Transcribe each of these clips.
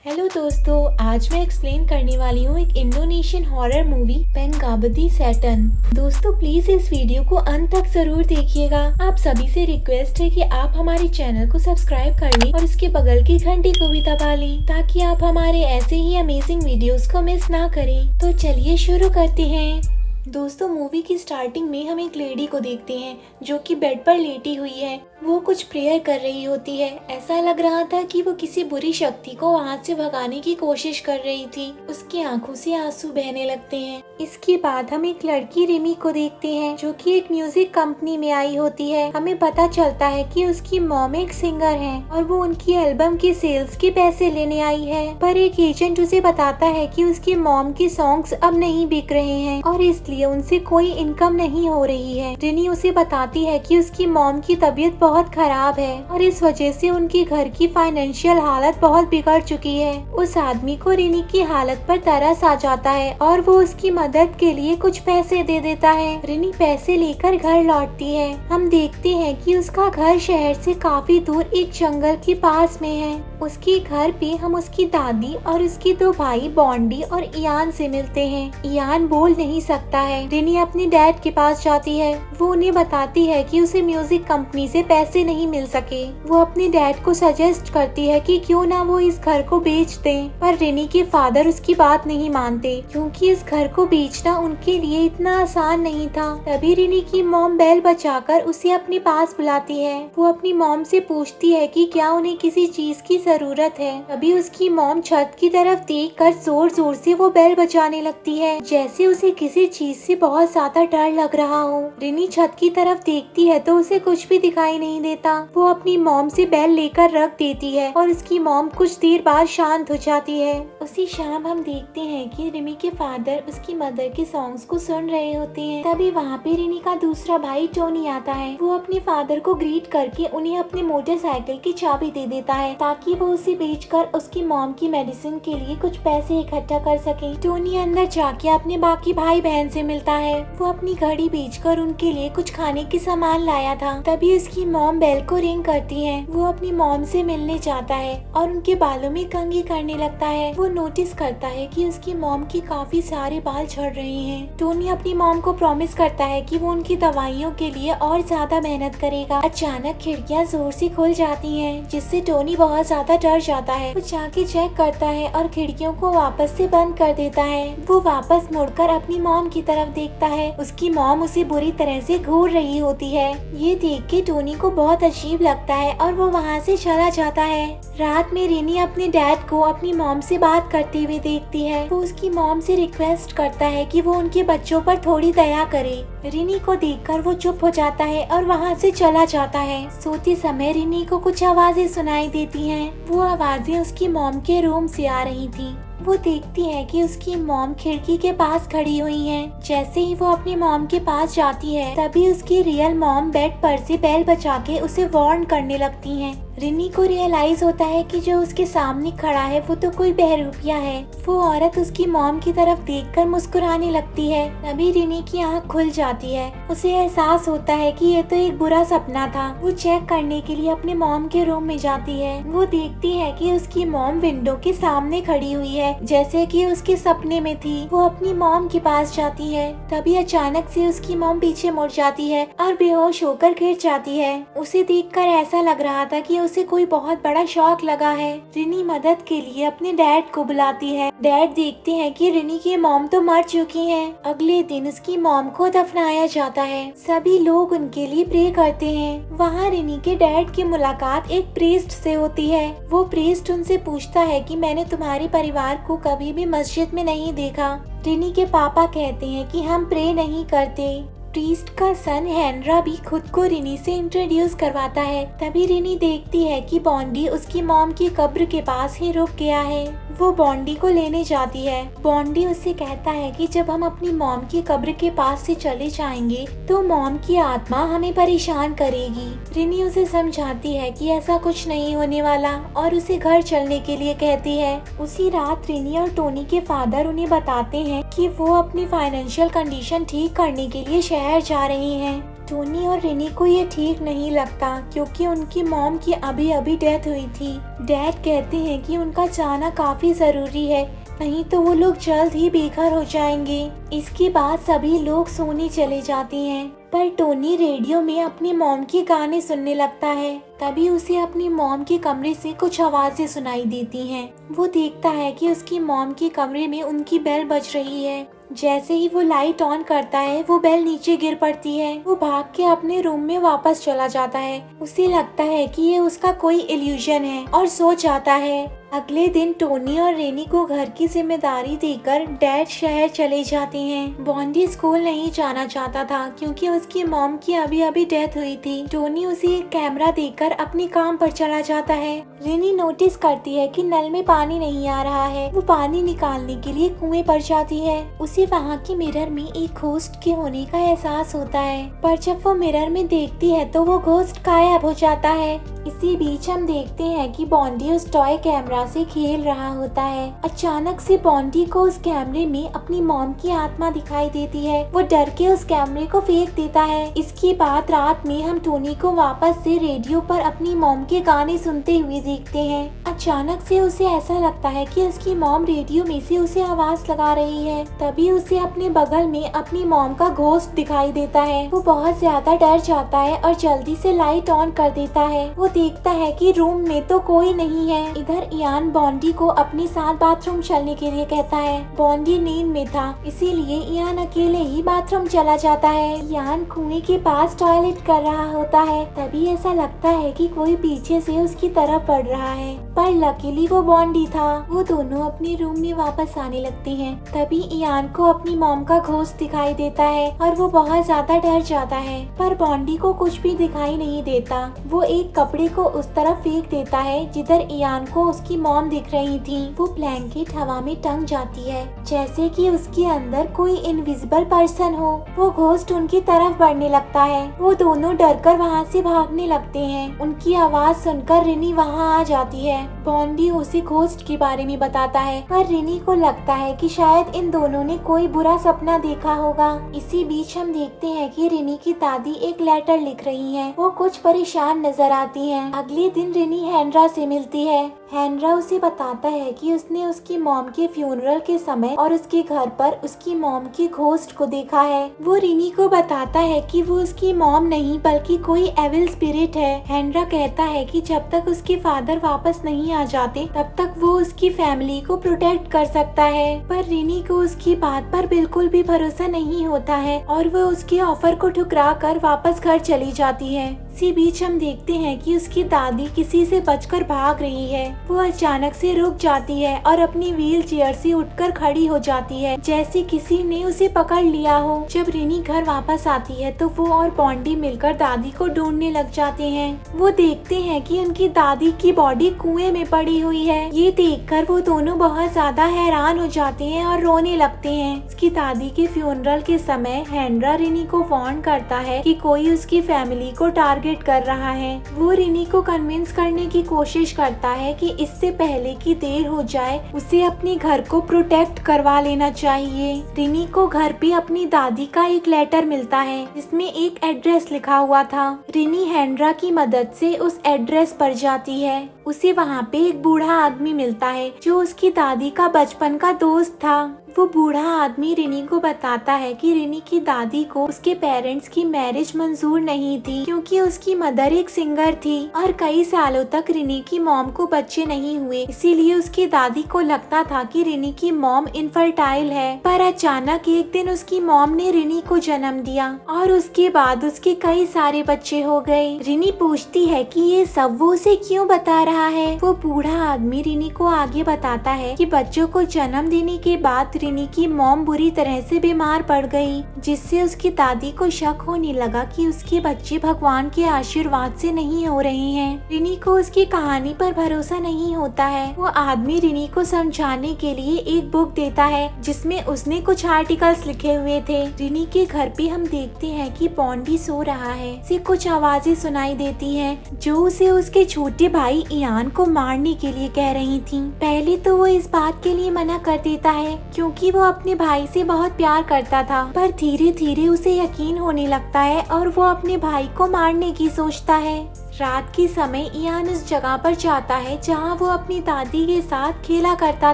Hello दोस्तों, आज मैं एक्सप्लेन करने वाली हूँ एक इंडोनेशियन हॉरर मूवी पेंगाबदी सैटन। दोस्तों प्लीज इस वीडियो को अंत तक जरूर देखिएगा। आप सभी से रिक्वेस्ट है कि आप हमारे चैनल को सब्सक्राइब कर लें और उसके बगल की घंटी को भी दबा लें ताकि आप हमारे ऐसे ही अमेजिंग वीडियोस को मिस ना करें। तो चलिए शुरू करते हैं। दोस्तों मूवी की स्टार्टिंग में हम एक लेडी को देखते हैं जो कि बेड पर लेटी हुई है। वो कुछ प्रेयर कर रही होती है। ऐसा लग रहा था कि वो किसी बुरी शक्ति को वहाँ से भगाने की कोशिश कर रही थी। उसकी आंखों से आंसू बहने लगते हैं। इसके बाद हम एक लड़की रिमी को देखते हैं जो कि एक म्यूजिक कंपनी में आई होती है। हमें पता चलता है कि उसकी मॉम एक सिंगर है और वो उनकी एल्बम की सेल्स के पैसे लेने आई है। पर एक एजेंट उसे बताता है कि उसकी मॉम के सॉन्ग्स अब नहीं बिक रहे हैं और इसलिए उनसे कोई इनकम नहीं हो रही है। रिनी उसे बताती है कि उसकी मॉम की तबीयत बहुत खराब है और इस वजह से उनकी घर की फाइनेंशियल हालत बहुत बिगड़ चुकी है। उस आदमी को रिनी की हालत पर तरस आ जाता है और वो उसकी मदद के लिए कुछ पैसे दे देता है। रिनी पैसे लेकर घर लौटती है। हम देखते हैं कि उसका घर शहर से काफी दूर एक जंगल के पास में है। उसके घर पे हम उसकी दादी और उसके दो भाई बॉन्डी और इयान से मिलते हैं। इयान बोल नहीं सकता है। रिनी अपने डैड के पास जाती है। वो उन्हें बताती है कि उसे म्यूजिक कंपनी से पैसे नहीं मिल सके। वो अपने डैड को सजेस्ट करती है कि क्यों ना वो इस घर को बेच दें, पर रिनी के फादर उसकी बात नहीं मानते क्योंकि इस घर को बेचना उनके लिए इतना आसान नहीं था। तभी रिनी की मॉम बेल बजाकर उसे अपने पास बुलाती है। वो अपनी मॉम से पूछती है कि क्या उन्हें किसी चीज की जरूरत है। तभी उसकी मॉम छत की तरफ देखकर जोर जोर से वो बेल बजाने लगती है जैसे उसे किसी चीज से बहुत ज्यादा डर लग रहा हो। रिनी छत की तरफ देखती है तो उसे कुछ भी दिखाई नहीं देता। वो अपनी मॉम से बेल लेकर रख देती है और उसकी मॉम कुछ देर बाद शांत हो जाती है। उसी शाम हम देखते हैं कि रिमी के फादर उसकी मदर के सॉन्ग्स को सुन रहे होते हैं। तभी वहाँ पे रिनी का दूसरा भाई टोनी आता है। वो अपने फादर को ग्रीट करके उन्हें अपने मोटरसाइकिल की चाबी दे देता है ताकि वो उसे बेचकर उसकी मॉम की मेडिसिन के लिए कुछ पैसे इकट्ठा कर सके। टोनी अंदर जाके अपने बाकी भाई बहन से मिलता है। वो अपनी घड़ी बेचकर उनके लिए कुछ खाने के सामान लाया था। तभी उसकी मॉम बेल को रिंग करती है। वो अपनी मॉम से मिलने जाता है और उनके बालों में कंघी करने लगता है। वो नोटिस करता है कि उसकी मॉम के काफी सारे बाल झड़ रहे हैं। टोनी अपनी मॉम को प्रॉमिस करता है कि वो उनकी दवाइयों के लिए और ज्यादा मेहनत करेगा। अचानक खिड़कियां जोर से खुल जाती हैं जिससे टोनी बहुत ज्यादा डर जाता है। वो जाके चेक करता है और खिड़कियों को वापस से बंद कर देता है। वो वापस मुड़कर अपनी मॉम की तरफ देखता है। उसकी मॉम उसे बुरी तरह से घूर रही होती है। ये देख के टोनी को बहुत अजीब लगता है और वो वहाँ से चला जाता है। रात में रिनी अपने डैड को अपनी मॉम से बात करते हुए देखती है। वो उसकी मॉम से रिक्वेस्ट करता है कि वो उनके बच्चों पर थोड़ी दया करे। रिनी को देखकर वो चुप हो जाता है और वहाँ से चला जाता है। सोते समय रिनी को कुछ आवाजें सुनाई देती हैं। वो आवाजें उसकी मॉम के रूम से आ रही थी। वो देखती है कि उसकी मॉम खिड़की के पास खड़ी हुई है। जैसे ही वो अपनी मॉम के पास जाती है तभी उसकी रियल मॉम बेड पर से बेल बजा के उसे वार्न करने लगती हैं। रिनी को रियलाइज होता है कि जो उसके सामने खड़ा है वो तो कोई बहरूपिया है। वो औरत उसकी मॉम की तरफ देखकर मुस्कुराने लगती है। तभी रिनी की आंख खुल जाती है। उसे एहसास होता है कि ये तो एक बुरा सपना था। वो चेक करने के लिए अपने मॉम के रूम में जाती है। वो देखती है कि उसकी मॉम विंडो के सामने खड़ी हुई है जैसे कि उसके सपने में थी। वो अपनी मॉम के पास जाती है। तभी अचानक से उसकी मॉम पीछे मुड़ जाती है और बेहोश होकर गिर जाती है। उसे देखकर ऐसा लग रहा था कि उसे कोई बहुत बड़ा शॉक लगा है। रिनी मदद के लिए अपने डैड को बुलाती है। डैड देखते हैं कि रिनी की मॉम तो मर चुकी हैं। अगले दिन उसकी मॉम को दफनाया जाता है। सभी लोग उनके लिए प्रे करते हैं। वहाँ रिनी के डैड की मुलाकात एक प्रीस्ट से होती है। वो प्रीस्ट उनसे पूछता है कि मैंने तुम्हारे परिवार को कभी भी मस्जिद में नहीं देखा। रिनी के पापा कहते हैं कि हम प्रे नहीं करते। प्रीस्ट का सन हेनरा भी खुद को रिनी से इंट्रोड्यूस करवाता है। तभी रिनी देखती है कि बॉन्डी उसकी मॉम की कब्र के पास ही रुक गया है। वो बॉन्डी को लेने जाती है। बॉन्डी उससे कहता है कि जब हम अपनी मॉम की कब्र के पास से चले जाएंगे तो मॉम की आत्मा हमें परेशान करेगी। रिनी उसे समझाती है कि ऐसा कुछ नहीं होने वाला और उसे घर चलने के लिए कहती है। उसी रात रिनी और टोनी के फादर उन्हें बताते हैं कि वो अपनी फाइनेंशियल कंडीशन ठीक करने के लिए शहर जा रहे हैं। टोनी और रिनी को ये ठीक नहीं लगता क्योंकि उनकी मॉम की अभी अभी डेथ हुई थी। डैड कहते हैं कि उनका जाना काफी जरूरी है, नहीं तो वो लोग जल्द ही बेघर हो जाएंगे। इसके बाद सभी लोग सोने चले जाते हैं, पर टोनी रेडियो में अपनी मॉम के गाने सुनने लगता है। तभी उसे अपनी मॉम के कमरे से कुछ आवाजें सुनाई देती हैं। वो देखता है कि उसकी मॉम के कमरे में उनकी बेल बज रही है। जैसे ही वो लाइट ऑन करता है वो बेल नीचे गिर पड़ती है। वो भाग के अपने रूम में वापस चला जाता है। उसे लगता है कि ये उसका कोई इल्यूजन है और सो जाता है। अगले दिन टोनी और रेनी को घर की जिम्मेदारी देकर डैड शहर चले जाते हैं। बॉन्डी स्कूल नहीं जाना चाहता था क्योंकि उसकी मॉम की अभी अभी डेथ हुई थी। टोनी उसे एक कैमरा देकर अपने काम पर चला जाता है। रेनी नोटिस करती है कि नल में पानी नहीं आ रहा है। वो पानी निकालने के लिए कुएं पर जाती है। उसे वहाँ के मिरर में एक घोस्ट के होने का एहसास होता है, पर जब वो मिरर में देखती है तो वो घोस्ट गायब हो जाता है। इसी बीच हम देखते हैं कि बॉन्डी उस टॉय कैमरा से खेल रहा होता है। अचानक से बॉन्डी को उस कैमरे में अपनी मॉम की आत्मा दिखाई देती है। वो डर के उस कैमरे को फेंक देता है। इसके बाद रात में हम टोनी को वापस से रेडियो पर अपनी मॉम के गाने सुनते हुए देखते हैं। अचानक से उसे ऐसा लगता है कि उसकी मॉम रेडियो में से उसे आवाज लगा रही है। तभी उसे अपने बगल में अपनी मॉम का घोस्ट दिखाई देता है। वो बहुत ज्यादा डर जाता है और जल्दी से लाइट ऑन कर देता है। वो देखता है कि रूम में तो कोई नहीं है। इधर इयान बॉन्डी को अपने साथ बाथरूम चलने के लिए कहता है। बॉन्डी नींद में था, इसीलिए इयान अकेले ही बाथरूम चला जाता है। इयान कुएं के पास टॉयलेट कर रहा होता है। तभी ऐसा लगता है कि कोई पीछे से उसकी तरफ बढ़ रहा है, पर लकीली वो बॉन्डी था। वो दोनों अपने रूम में वापस आने लगते हैं। तभी इयान को अपनी मॉम का घोस्ट दिखाई देता है और वो बहुत ज्यादा डर जाता है, पर बॉन्डी को कुछ भी दिखाई नहीं देता। वो एक कपड़े को उस तरफ फेंक देता है जिधर इयान को उसकी मॉम दिख रही थी। वो ब्लैंकेट हवा में टंग जाती है जैसे कि उसके अंदर कोई इनविजिबल पर्सन हो। वो घोस्ट उनकी तरफ बढ़ने लगता है। वो दोनों डरकर वहाँ से भागने लगते हैं। उनकी आवाज सुनकर रिनी वहाँ आ जाती है। बॉन्डी उसे घोस्ट के बारे में बताता है, पर रिनी को लगता है कि शायद इन दोनों ने कोई बुरा सपना देखा होगा। इसी बीच हम देखते हैं कि रिनी की दादी एक लेटर लिख रही है। वो कुछ परेशान नजर आती है। अगले दिन रिनी हेनरा से मिलती है। हेनरा उसे बताता है कि उसने उसकी मॉम के फ्यूनरल के समय और उसके घर पर उसकी मॉम के घोस्ट को देखा है। वो रिनी को बताता है कि वो उसकी मॉम नहीं बल्कि कोई एविल स्पिरिट है। हेनरा कहता है कि जब तक उसके फादर वापस नहीं आ जाते तब तक वो उसकी फैमिली को प्रोटेक्ट कर सकता है, पर रिनी को उसकी बात पर बिल्कुल भी भरोसा नहीं होता है और वो उसके ऑफर को ठुकरा कर वापस घर चली जाती है। इसी बीच हम देखते हैं कि उसकी दादी किसी से बचकर भाग रही है। वो अचानक से रुक जाती है और अपनी व्हील चेयर से उठकर खड़ी हो जाती है जैसे किसी ने उसे पकड़ लिया हो। जब रिनी घर वापस आती है तो वो और बॉन्डी मिलकर दादी को ढूंढने लग जाते हैं। वो देखते हैं कि उनकी दादी की बॉडी कुएं में पड़ी हुई है। ये देखकर वो दोनों बहुत ज्यादा हैरान हो जाते हैं और रोने लगते हैं। उसकी दादी के फ्यूनरल के समय हेनरा रिनी को वार्न करता है कि कोई उसकी फैमिली को टारगेट कर रहा है। वो रिनी को कन्विंस करने की कोशिश करता है कि इससे पहले कि देर हो जाए उसे अपने घर को प्रोटेक्ट करवा लेना चाहिए। रिनी को घर पे अपनी दादी का एक लेटर मिलता है जिसमें एक एड्रेस लिखा हुआ था। रिनी हेनरा की मदद से उस एड्रेस पर जाती है। उसे वहाँ पे एक बूढ़ा आदमी मिलता है जो उसकी दादी का बचपन का दोस्त था। वो बूढ़ा आदमी रिनी को बताता है कि रिनी की दादी को उसके पेरेंट्स की मैरिज मंजूर नहीं थी क्योंकि उसकी मदर एक सिंगर थी और कई सालों तक रिनी की मॉम को बच्चे नहीं हुए, इसीलिए उसकी दादी को लगता था कि रिनी की मॉम इनफर्टाइल है। पर अचानक एक दिन उसकी मॉम ने रिनी को जन्म दिया और उसके बाद उसके कई सारे बच्चे हो गए। रिनी पूछती है कि ये सब वो उसे क्यों बता रहा है। वो बूढ़ा आदमी रिनी को आगे बताता है कि बच्चों को जन्म देने के बाद रिनी की मॉम बुरी तरह से बीमार पड़ गई, जिससे उसकी दादी को शक होने लगा कि उसके बच्चे भगवान के आशीर्वाद से नहीं हो रहे हैं। रिनी को उसकी कहानी पर भरोसा नहीं होता है। वो आदमी रिनी को समझाने के लिए एक बुक देता है जिसमें उसने कुछ आर्टिकल्स लिखे हुए थे। रिनी के घर पे हम देखते हैं कि बॉन्डी सो रहा है। उसे कुछ आवाजें सुनाई देती हैं जो उसे उसके छोटे भाई इयान को मारने के लिए कह रही थी। पहले तो वो इस बात के लिए मना कर देता है क्योंकि वो अपने भाई से बहुत प्यार करता था। पर धीरे धीरे उसे यकीन होने लगता है और वो अपने भाई को मारने की सोचता है। रात के समय इयान उस जगह पर जाता है जहाँ वो अपनी दादी के साथ खेला करता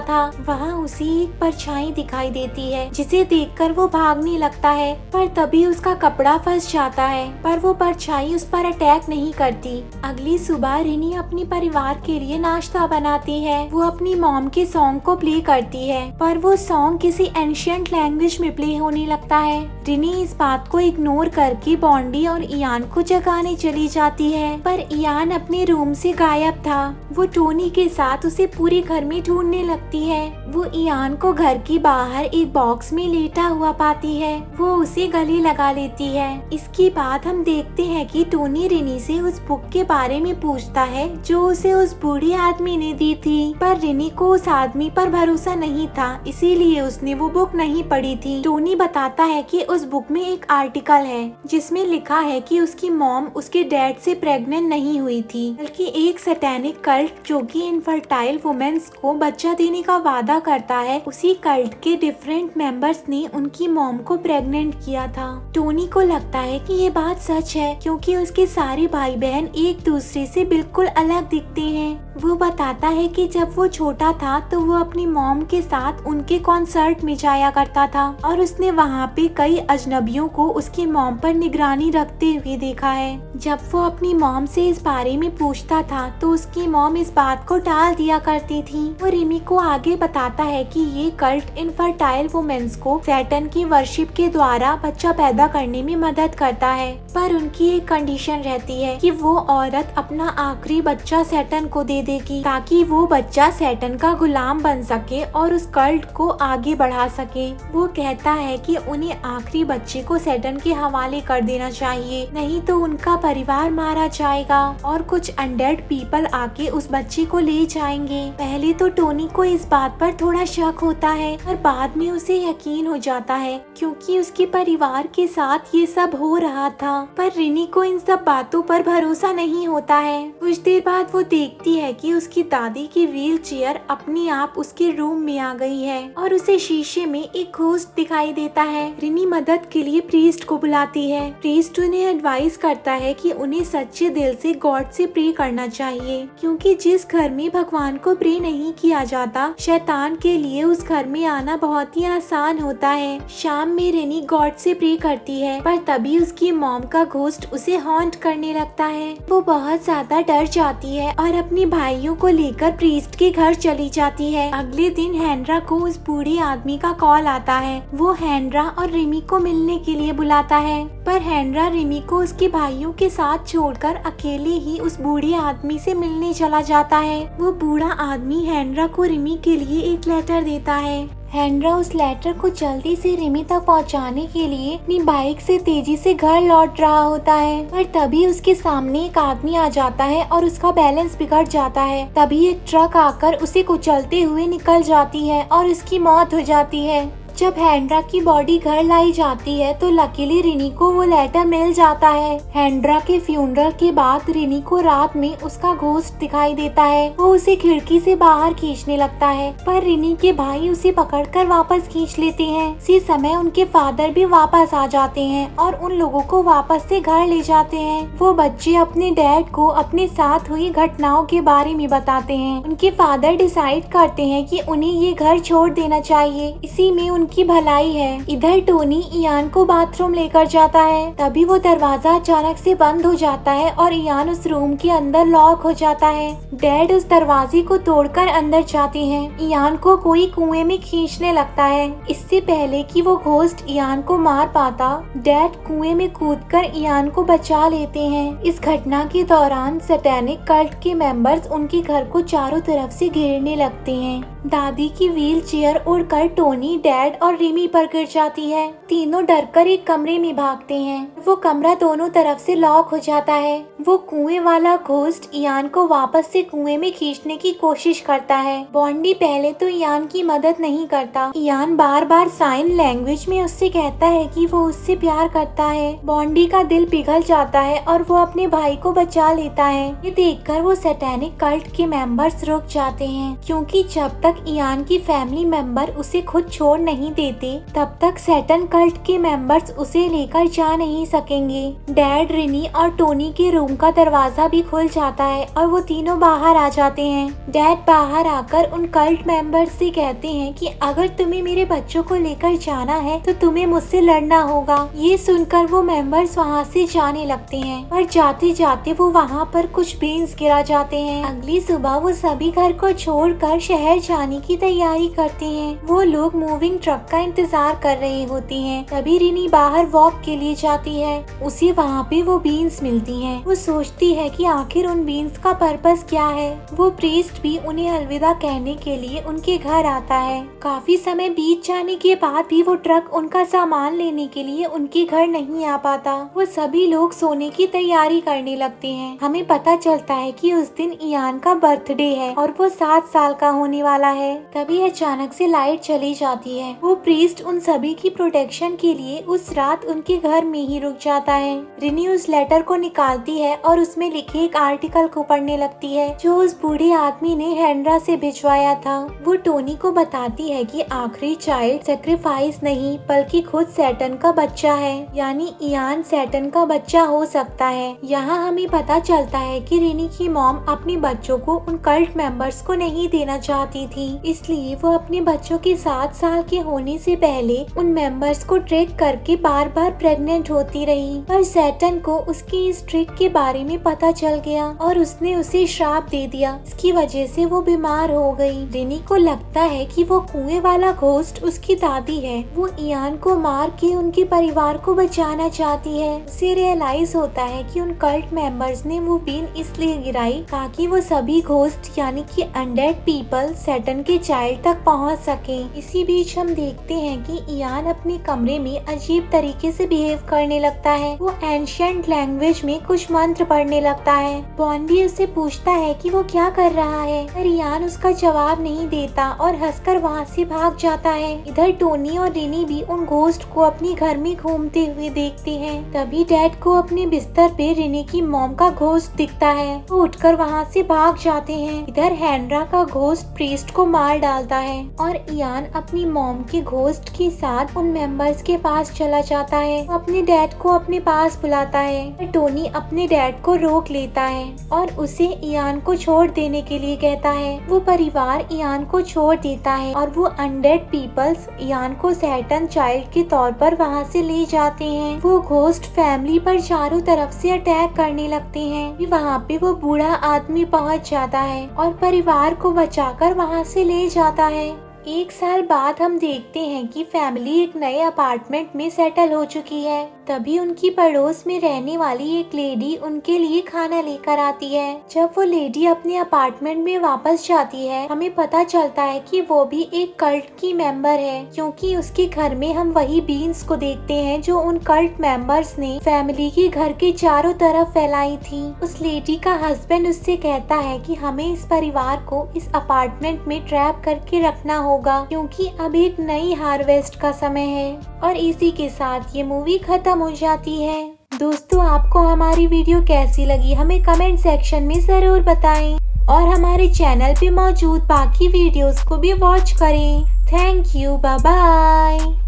था। वहाँ उसे एक परछाई दिखाई देती है जिसे देखकर वो भागने लगता है, पर तभी उसका कपड़ा फंस जाता है, पर वो परछाई उस पर अटैक नहीं करती। अगली सुबह रिनी अपने परिवार के लिए नाश्ता बनाती है। वो अपनी मॉम के सॉन्ग को प्ले करती है, पर वो सॉन्ग किसी एंशिएंट लैंग्वेज में प्ले होने लगता है। रिनी इस बात को इग्नोर करके बॉन्डी और इयान को जगाने चली जाती है, पर इयान अपने रूम से गायब था। वो टोनी के साथ उसे पूरे घर में ढूंढने लगती है। वो इयान को घर के बाहर एक बॉक्स में लेटा हुआ पाती है। वो उसे गले लगा लेती है। इसके बाद हम देखते हैं कि टोनी रिनी से उस बुक के बारे में पूछता है जो उसे उस बूढ़े आदमी ने दी थी, पर रिनी को उस आदमी पर भरोसा नहीं था, इसीलिए उसने वो बुक नहीं पढ़ी थी। टोनी बताता है कि उस बुक में एक आर्टिकल है जिसमें लिखा है कि उसकी मॉम उसके डैड से प्रेग्नेंट नहीं हुई थी, बल्कि एक सैटेनिक कल्ट जो कि इनफर्टाइल वुमेन्स को बच्चा देने का वादा करता है, उसी कल्ट के डिफरेंट मेंबर्स ने उनकी मॉम को प्रेग्नेंट किया था। टोनी को लगता है कि ये बात सच है क्योंकि उसके सारे भाई बहन एक दूसरे से बिल्कुल अलग दिखते हैं। वो बताता है कि जब वो छोटा था तो वो अपनी मॉम के साथ उनके कॉन्सर्ट में जाया करता था और उसने वहाँ पे कई अजनबियों को उसकी मॉम पर निगरानी रखते हुए देखा है। जब वो अपनी मॉम से इस बारे में पूछता था तो उसकी मॉम इस बात को टाल दिया करती थी। वो रिमी को आगे बताता है कि ये कल्ट इनफर्टाइल वुमेन्स को सैटर्न की वर्शिप के द्वारा बच्चा पैदा करने में मदद करता है, पर उनकी एक कंडीशन रहती है कि वो औरत अपना आखिरी बच्चा सैटर्न को दे देगी ताकि वो बच्चा सैटर्न का गुलाम बन सके और उस कल्ट को आगे बढ़ा सके। वो कहता है कि उन्हें आखिरी बच्चे को सैटर्न के हवाले कर देना चाहिए, नहीं तो उनका परिवार मारा जाएगा और कुछ अनडेड पीपल आके उस बच्चे को ले जाएंगे। पहले तो टोनी को इस बात पर थोड़ा शक होता है और बाद में उसे यकीन हो जाता है क्योंकि उसके परिवार के साथ ये सब हो रहा था। पर रिनी को इन सब बातों पर भरोसा नहीं होता है। कुछ देर बाद वो देखती है कि उसकी दादी की व्हील चेयर अपने आप उसके रूम में आ गई है और उसे शीशे में एक घोस्ट दिखाई देता है। रिनी मदद के लिए प्रीस्ट को बुलाती है। प्रीस्ट उन्हें एडवाइस करता है कि उन्हें सच्चे दिल से गॉड से प्रे करना चाहिए क्योंकि जिस घर में भगवान को प्रे नहीं किया जाता, शैतान के लिए उस घर में आना बहुत ही आसान होता है। शाम में रिनी गॉड से प्रे करती है, पर तभी उसकी मॉम का घोस्ट उसे हॉन्ट करने लगता है। वो बहुत ज्यादा डर जाती है और अपने भाइयों को लेकर प्रीस्ट के घर चली जाती है। अगले दिन हेनरा को उस बूढ़े आदमी का कॉल आता है। वो हेनरा और रिमी को मिलने के लिए बुलाता है, पर हेनरा रिमी को उसके भाइयों के साथ छोड़कर अकेले ही उस बूढ़े आदमी से मिलने चला जाता है। वो बूढ़ा आदमी हेनरा को रिमी के लिए एक लेटर देता है। हेनरा उस लेटर को जल्दी से रिमी तक पहुंचाने के लिए अपनी बाइक से तेजी से घर लौट रहा होता है, पर तभी उसके सामने एक आदमी आ जाता है और उसका बैलेंस बिगड़ जाता है। तभी एक ट्रक आकर उसे कुचलते हुए निकल जाती है और उसकी मौत हो जाती है। जब हेनरा की बॉडी घर लाई जाती है तो लकीली रिनी को वो लेटर मिल जाता है। हेनरा के फ्यूनरल के बाद रिनी को रात में उसका घोस्ट दिखाई देता है। वो उसे खिड़की से बाहर खींचने लगता है, पर रिनी के भाई उसे पकड़कर वापस खींच लेते हैं। इसी समय उनके फादर भी वापस आ जाते हैं और उन लोगों को वापस से घर ले जाते हैं। वो बच्चे अपने डैड को अपने साथ हुई घटनाओं के बारे में बताते हैं। उनके फादर डिसाइड करते हैं कि उन्हें ये घर छोड़ देना चाहिए, इसी में की भलाई है। इधर टोनी इयान को बाथरूम लेकर जाता है, तभी वो दरवाजा अचानक से बंद हो जाता है और इयान उस रूम के अंदर लॉक हो जाता है। डैड उस दरवाजे को तोड़कर अंदर जाते हैं। इयान को कोई कुएं में खींचने लगता है। इससे पहले कि वो घोस्ट इयान को मार पाता, डैड कुएं में कूदकर इयान को बचा लेते हैं। इस घटना के दौरान सैटेनिक कल्ट के मेंबर्स उनके घर को चारों तरफ से घेरने लगते हैं। दादी की व्हील चेयर उड़कर टोनी, डैड और रिमी पर गिर जाती है। तीनों डरकर एक कमरे में भागते हैं। वो कमरा दोनों तरफ से लॉक हो जाता है। वो कुएं वाला घोस्ट इयान को वापस से कुएं में खींचने की कोशिश करता है। बॉन्डी पहले तो इयान की मदद नहीं करता। इयान बार बार साइन लैंग्वेज में उससे कहता है कि वो उससे प्यार करता है। बॉन्डी का दिल पिघल जाता है और वो अपने भाई को बचा लेता है। ये देखकर वो सैटेनिक कल्ट के मेंबर्स रुक जाते हैं, क्योंकि जब तक इयान की फैमिली मेंबर उसे खुद छोड़ नहीं देते तब तक सैटन कल्ट के मेंबर्स उसे लेकर जा नहीं सकेंगे। डैड, रिनी और टोनी के रूम का दरवाजा भी खुल जाता है और वो तीनों बाहर आ जाते हैं। डैड बाहर आकर उन कल्ट मेंबर्स से कहते हैं कि अगर तुम्हें मेरे बच्चों को लेकर जाना है तो तुम्हें मुझसे लड़ना होगा। ये सुनकर वो मेंबर्स वहाँ से जाने लगते हैं, पर जाते जाते वो वहाँ पर कुछ बीन्स गिरा जाते हैं। अगली सुबह वो सभी घर को छोड़कर शहर जाने की तैयारी करते हैं। वो लोग मूविंग ट्रक का इंतजार कर रहे होते हैं। तभी रिनी बाहर वॉक के लिए जाती है। उसे वहाँ पे वो बीन्स मिलती हैं। वो सोचती है कि आखिर उन बीन्स का पर्पस क्या है। वो प्रीस्ट भी उन्हें अलविदा कहने के लिए उनके घर आता है। काफी समय बीत जाने के बाद भी वो ट्रक उनका सामान लेने के लिए उनके घर नहीं आ पाता। वो सभी लोग सोने की तैयारी करने लगते हैं। हमें पता चलता है कि उस दिन इयान का बर्थडे है और वो 7 साल का होने वाला है। तभी अचानक से लाइट चली जाती है। वो प्रीस्ट उन सभी की प्रोटेक्शन के लिए उस रात उनके घर में ही रुक जाता है। रिनी उस लेटर को निकालती है और उसमें लिखे एक आर्टिकल को पढ़ने लगती है जो उस बूढ़े आदमी ने हेनरा से भिजवाया था। वो टोनी को बताती है कि आखिरी चाइल्ड सेक्रीफाइस नहीं बल्कि खुद सैटन का बच्चा है, यानी इयान सैटन का बच्चा हो सकता है। यहाँ हमें पता चलता है कि रिनी की मॉम अपने बच्चों को उन कल्ट मेंबर्स को नहीं देना चाहती थी, इसलिए वो अपने बच्चों के 7 साल के होने से पहले उन मेंबर्स को ट्रैक करके बार बार प्रेग्नेंट होती रही। पर सैटन को उसकी इस ट्रिक के बारे में पता चल गया और उसने उसे श्राप दे दिया। इसकी वजह से वो बीमार हो गई। रिनी को लगता है कि वो कुएं वाला घोस्ट उसकी दादी है। वो इयान को मार के उनके परिवार को बचाना चाहती है। उसे रियलाइज होता है कि उन कल्ट मेंबर्स ने वो बीन इसलिए गिराई ताकि वो सभी घोस्ट यानी कि अनडेड पीपल सैटन के चाइल्ड तक पहुंच सके। इसी बीच हम देखते हैं कि इयान अपने कमरे में अजीब तरीके से बिहेव करने लगता है। वो एंशिएंट लैंग्वेज में कुछ मंत्र पढ़ने लगता है। बॉन्डी उससे पूछता है कि वो क्या कर रहा है, पर इयान उसका जवाब नहीं देता और हंसकर वहाँ से भाग जाता है। इधर टोनी और रिनी भी उन घोस्ट को अपने घर में घूमते हुए देखते हैं। तभी डैड को अपने बिस्तर पे रिनी की मॉम का घोस्ट दिखता है। वो उठकर वहाँ से भाग जाते हैं। इधर हेनरा का घोस्ट प्रीस्ट को मार डालता है और इयान अपनी मॉम के घोस्ट के साथ उन मेंबर्स के पास चला जाता है। अपने डैड को अपने पास बुलाता है। टोनी अपने डैड को रोक लेता है और उसे इयान को छोड़ देने के लिए कहता है। वो परिवार इयान को छोड़ देता है और वो अनडेड पीपल्स इयान को सैटन चाइल्ड के तौर पर वहाँ से ले जाते हैं। वो घोस्ट फैमिली पर चारों तरफ से अटैक करने लगते हैं। वहाँ पे वो बूढ़ा आदमी पहुँच जाता है और परिवार को बचाकर वहाँ से ले जाता है। 1 साल बाद हम देखते हैं कि फैमिली एक नए अपार्टमेंट में सेटल हो चुकी है। तभी उनकी पड़ोस में रहने वाली एक लेडी उनके लिए खाना लेकर आती है। जब वो लेडी अपने अपार्टमेंट में वापस जाती है, हमें पता चलता है कि वो भी एक कल्ट की मेंबर है, क्योंकि उसके घर में हम वही बीन्स को देखते हैं जो उन कल्ट मेंबर्स ने फैमिली के घर के चारों तरफ फैलाई थी। उस लेडी का हस्बैंड उससे कहता है कि हमें इस परिवार को इस अपार्टमेंट में ट्रैप करके रखना होगा, क्योंकि अब एक नई हार्वेस्ट का समय है। और इसी के साथ ये मूवी खत्म हो जाती है। दोस्तों, आपको हमारी वीडियो कैसी लगी हमें कमेंट सेक्शन में जरूर बताएं और हमारे चैनल पे मौजूद बाकी वीडियोस को भी वॉच करें। Thank you, bye bye.